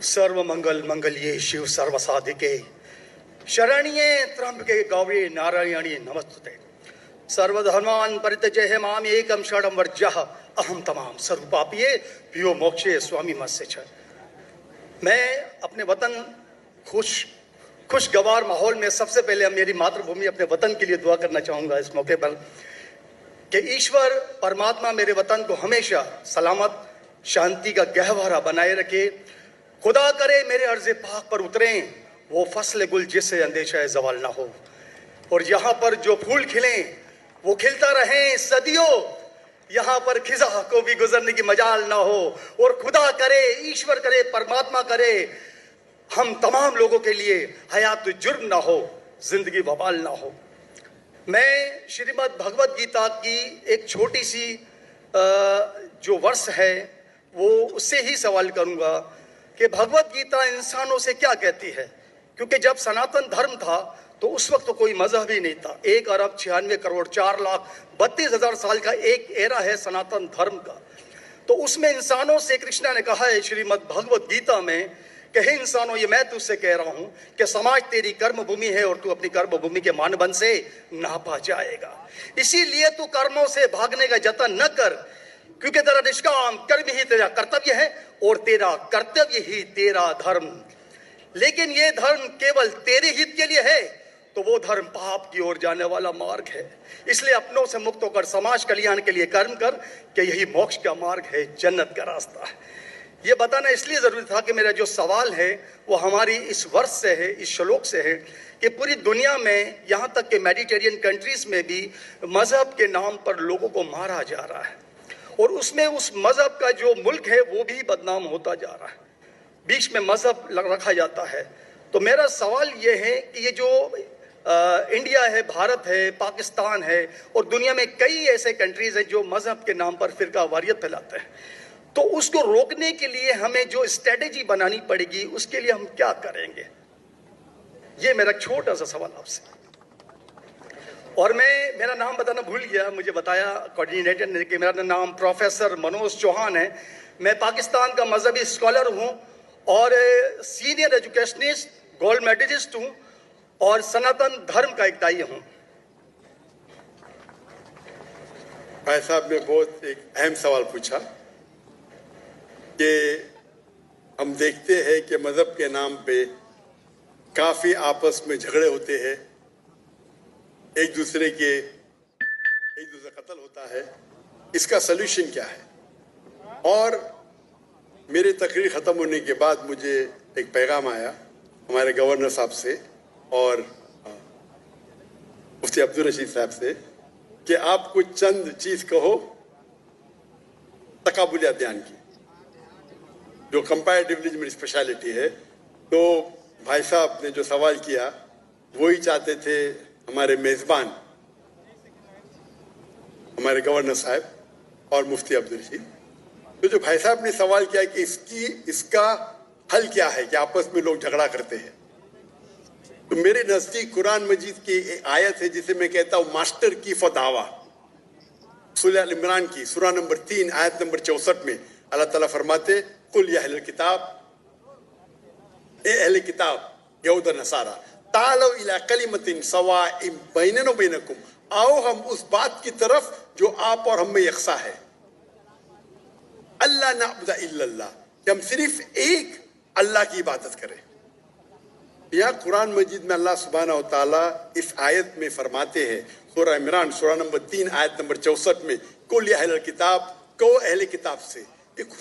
सर्व मंगल मंगल्ये शिव सर्व साधिके शरण्ये त्र्यंबके गौरी नारायणी नमस्ते। सर्वधर्मान् परित्यज्य माम एकम शरणं वर्ज्यः अहम तमाम सर्वपापिये पियो मोक्षे स्वामी मत्स्य छ। मैं अपने वतन खुशगवार माहौल में सबसे पहले मेरी मातृभूमि अपने वतन के लिए दुआ करना चाहूँगा इस मौके पर कि ईश्वर परमात्मा मेरे वतन को हमेशा सलामत शांति का गहवारा बनाए रखे। खुदा करे मेरे अर्ज़े पाक पर उतरें वो फसल गुल जिससे अंदेशा ज़वाल ना हो, और यहाँ पर जो फूल खिलें वो खिलता रहें सदियों, यहाँ पर खिजा को भी गुजरने की मजाल ना हो। और खुदा करे, ईश्वर करे, परमात्मा करे हम तमाम लोगों के लिए हयात जुर्म ना हो, जिंदगी वबाल ना हो। मैं श्रीमद् भगवत गीता की एक छोटी सी जो वर्ष है वो उससे ही सवाल करूंगा कि भगवत गीता इंसानों से क्या कहती है, क्योंकि जब सनातन धर्म था तो उस वक्त तो कोई मजहब ही नहीं था। 1,96,4,32,000 साल का एक एरा है सनातन धर्म का। तो उसमें इंसानों से कृष्णा ने कहा है श्रीमद् भगवत गीता में कि हे इंसानों, ये मैं तुझसे कह रहा हूं कि समाज तेरी कर्म भूमि है और तू अपनी कर्म भूमि के मानबन से नापा जाएगा। इसीलिए तू कर्मों से भागने का जतन न कर, क्योंकि तेरा निष्काम कर्म ही तेरा कर्तव्य है और तेरा कर्तव्य ही तेरा धर्म। लेकिन ये धर्म केवल तेरे हित के लिए है तो वो धर्म पाप की ओर जाने वाला मार्ग है। इसलिए अपनों से मुक्त होकर समाज कल्याण के लिए कर्म कर कि यही मोक्ष का मार्ग है, जन्नत का रास्ता है। ये बताना इसलिए जरूरी था कि मेरा जो सवाल है वो हमारी इस वर्ष से है, इस श्लोक से है कि पूरी दुनिया में यहाँ तक कि मेडिटेरियन कंट्रीज में भी मजहब के नाम पर लोगों को मारा जा रहा है, और उसमें उस मजहब का जो मुल्क है वो भी बदनाम होता जा रहा है, बीच में मजहब रखा जाता है। तो मेरा सवाल ये है कि ये जो इंडिया है, भारत है, पाकिस्तान है और दुनिया में कई ऐसे कंट्रीज हैं जो मजहब के नाम पर फिरका वारियत फैलाते हैं, तो उसको रोकने के लिए हमें जो स्ट्रेटेजी बनानी पड़ेगी उसके लिए हम क्या करेंगे? ये मेरा छोटा सा सवाल आपसे। और मैं मेरा नाम बताना भूल गया, मुझे बताया कोऑर्डिनेटर ने कि मेरा नाम प्रोफेसर मनोज चौहान है। मैं पाकिस्तान का मजहबी स्कॉलर हूँ और सीनियर एजुकेशनिस्ट, गोल्ड मेडलिस्ट हूँ और सनातन धर्म का एक दाई हूँ। भाई साहब ने बहुत एक अहम सवाल पूछा कि हम देखते हैं कि मजहब के नाम पे काफी आपस में झगड़े होते हैं, एक दूसरे कत्ल होता है। इसका सलूशन क्या है? और मेरी तकरीर खत्म होने के बाद मुझे एक पैगाम आया हमारे गवर्नर साहब से और मुफ्ती अब्दुल रशीद साहब से कि आप कुछ चंद चीज कहो तकाबुल अध्ययन की, जो कंपैरेटिवली मेरी स्पेशलिटी है। तो भाई साहब ने जो सवाल किया वही चाहते थे हमारे मेजबान, हमारे गवर्नर साहब और मुफ्ती अब्दुल रशीद। तो जो भाई साहब ने सवाल किया कि इसका हल क्या है कि आपस में लोग झगड़ा करते हैं, तो मेरे नजदीक कुरान मजीद की एक आयत है जिसे मैं कहता हूं मास्टर की फदावा, सूरह अल इमरान की सूरह नंबर 3 आयत नंबर 64 में अल्लाह ताला फरमाते कुल या अहले किताब, ए अहले किताब यहूद और नसारा, तालो इला कलिमतिन सवाइम बैनना व बैनकुम, आओ हम उस बात की तरफ जो आप और हम में यकसा है। अल्लाह नअबुद इल्लल्लाह, कि हम सिर्फ एक अल्लाह की इबादत करें। यहाँ कुरान मजीद में अल्लाह सुब्हानहू व तआला इस आयत में फरमाते हैं, सूरह इमरान सूरह नंबर 3 आयत नंबर 64 में कुल या अहले किताब, को अहले किताब से एक